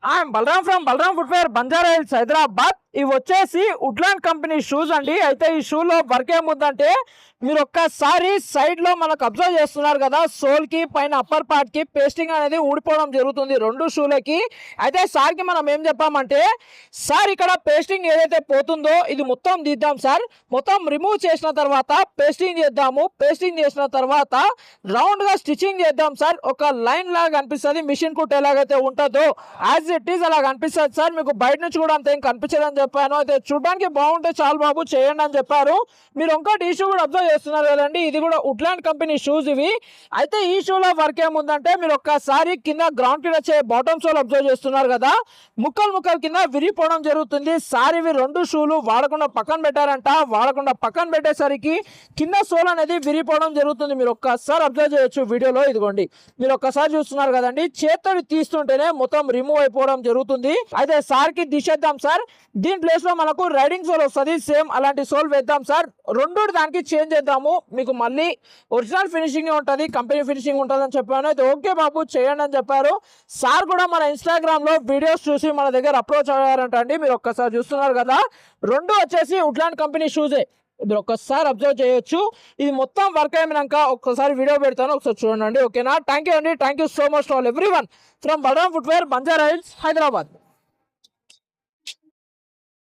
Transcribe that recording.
I'm Balaram from Balaram footwear Banjara Hills Hyderabad. ఇవి వచ్చేసి Woodland company shoes అండి. అయితే ఈ షూలో వర్క్ ఏముందంటే మీరు ఒక్కసారి సైడ్ లో మనకు అబ్జర్వ్ చేస్తున్నారు కదా, సోల్ కి పైన అప్పర్ పార్ట్ కి పేస్టింగ్ అనేది ఊడిపోవడం జరుగుతుంది రెండు షూలకి. అయితే సార్ కి మనం ఏం చెప్పామంటే, సార్ ఇక్కడ పేస్టింగ్ ఏదైతే పోతుందో ఇది మొత్తం తీద్దాం సార్, మొత్తం రిమూవ్ చేసిన తర్వాత పేస్టింగ్ చేద్దాము, పేస్టింగ్ చేసిన తర్వాత రౌండ్ గా స్టిచ్చింగ్ చేద్దాం సార్, ఒక లైన్ లాగా కనిపిస్తుంది, మిషన్ కుట్ ఎలాగైతే ఉంటుందో యాజ్ ఇట్ ఈస్ అలా కనిపిస్తుంది సార్, మీకు బయట నుంచి కూడా అంత ఏం కనిపించదని చెప్పాను. అయితే చూడడానికి బాగుంటే చాలు బాబు చేయండి అని చెప్పారు. మీరు ఇంకోటి ఈ షూ కూడా అబ్జర్వ్ చేస్తున్నారు కదండి, ఇది కూడా వుడ్లాండ్ కంపెనీ షూస్ ఇవి. అయితే ఈ షూలో వర్క్ ఏముందంటే మీరు ఒక్కసారి కింద గ్రౌండ్ కింద వచ్చే బాటమ్ సోల్ అబ్జర్వ్ చేస్తున్నారు కదా, ముక్కలు ముక్కలు కింద విరిగిపోవడం జరుగుతుంది సార్. ఇవి రెండు షూలు వాడకుండా పక్కన పెట్టారంట, వాడకుండా పక్కన పెట్టేసరికి కింద సోల్ అనేది విరిగిపోవడం జరుగుతుంది. మీరు ఒక్కసారి అబ్జర్వ్ చేయొచ్చు వీడియోలో, ఇదిగోండి మీరు ఒక్కసారి చూస్తున్నారు కదండి, చేత్తోడి తీస్తుంటేనే మొత్తం రిమూవ్ అయిపోవడం జరుగుతుంది. అయితే సార్ కి తీసేద్దాం సార్, దీని ప్లేస్ లో మనకు రైడింగ్ సోల్ వస్తుంది, సేమ్ అలాంటి సోల్ వేద్దాం సార్, రెండు దానికి చేంజ్ చేద్దాము, మీకు మళ్ళీ ఒరిజినల్ ఫినిషింగ్ ఉంటుంది, కంపెనీ ఫినిషింగ్ ఉంటుంది అని చెప్పాను. అయితే ఓకే బాబు చేయండి అని చెప్పారు. సార్ కూడా మన ఇన్స్టాగ్రామ్ లో వీడియోస్ చూసి మన దగ్గర అప్రోచ్ అయ్యారంట అండి. మీరు ఒక్కసారి చూస్తున్నారు కదా, రెండు వచ్చేసి వుడ్లాండ్ కంపెనీ షూజే, మీరు ఒక్కసారి అబ్జర్వ్ చేయొచ్చు. ఇది మొత్తం వర్క్ అయినాక ఒక్కసారి వీడియో పెడతాను, ఒకసారి చూడండి. ఓకేనా, థ్యాంక్ యూ అండి, thank you so much to all everyone from Balaram footwear Banjara Hills Hyderabad.